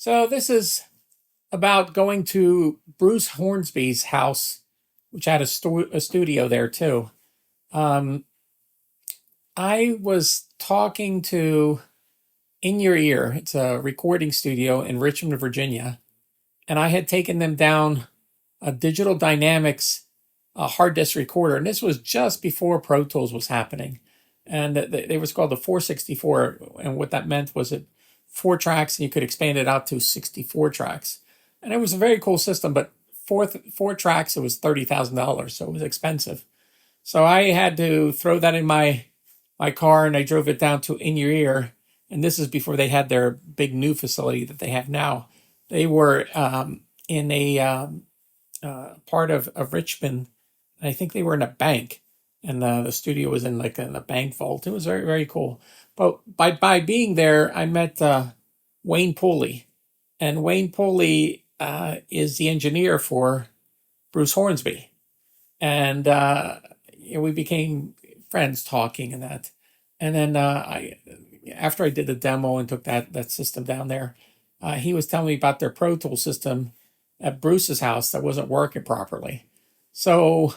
So this is about going to Bruce Hornsby's house, which had a studio there too. Um, I was talking to In Your Ear. It's a recording studio in Richmond, Virginia, and I had taken them down a Digital Dynamics hard disk recorder, and this was just before Pro Tools was happening, and it was called the 464, and what that meant was it 4 tracks, and you could expand it out to 64 tracks, and it was a very cool system. But four tracks, it was $30,000, so it was expensive. So I had to throw that in my car, and I drove it down to In Your Ear, and this is before they had their big new facility that they have now. They were in a part of Richmond. And I think they were in a bank, and the studio was in a bank vault. It was very, very cool. But by being there, I met Wayne Pooly, and Wayne Pooly is the engineer for Bruce Hornsby, and we became friends talking and that. And then after I did the demo and took that system down there, he was telling me about their Pro Tool system at Bruce's house that wasn't working properly. So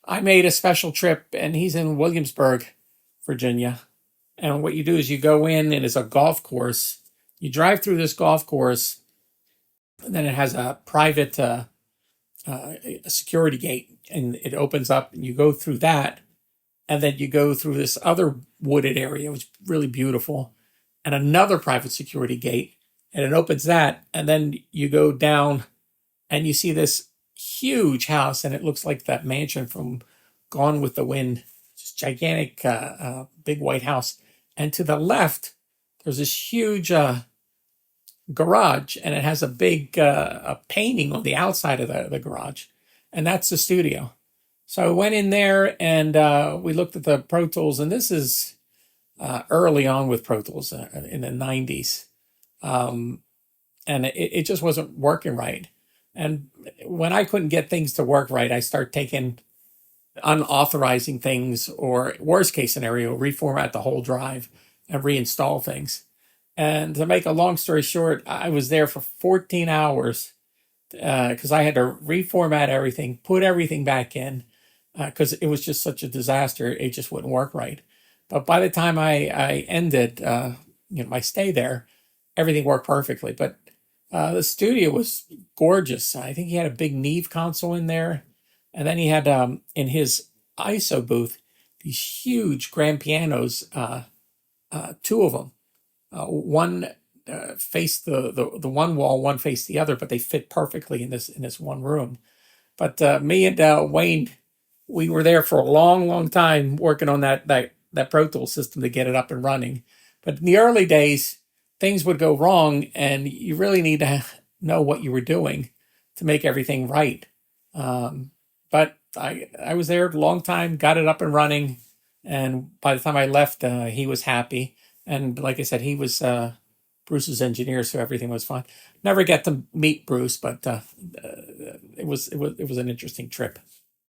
I made a special trip, and he's in Williamsburg, Virginia. And what you do is you go in, and it's a golf course. You drive through this golf course, and then it has a private a security gate, and it opens up, and you go through that, and then you go through this other wooded area, which is really beautiful, and another private security gate, and it opens that, and then you go down, and you see this huge house, and it looks like that mansion from Gone with the Wind. Just gigantic, big white house. And to the left, there's this huge garage, and it has a big a painting on the outside of the garage, and that's the studio. So I went in there, and we looked at the Pro Tools, and this is early on with Pro Tools in the 90s. And it just wasn't working right. And when I couldn't get things to work right, I start unauthorizing things, or worst case scenario, reformat the whole drive and reinstall things. And to make a long story short, I was there for 14 hours because I had to reformat everything, put everything back in, because it was just such a disaster. It just wouldn't work right. But by the time I ended, my stay there, everything worked perfectly. But the studio was gorgeous. I think he had a big Neve console in there. And then he had, in his ISO booth, these huge grand pianos, two of them. One faced the one wall, one faced the other, but they fit perfectly in this one room. But me and Wayne, we were there for a long, long time working on that Pro Tools system to get it up and running. But in the early days, things would go wrong, and you really need to know what you were doing to make everything right. But I was there a long time, got it up and running, and by the time I left, he was happy. And like I said, he was Bruce's engineer, so everything was fine. Never get to meet Bruce, but it was an interesting trip.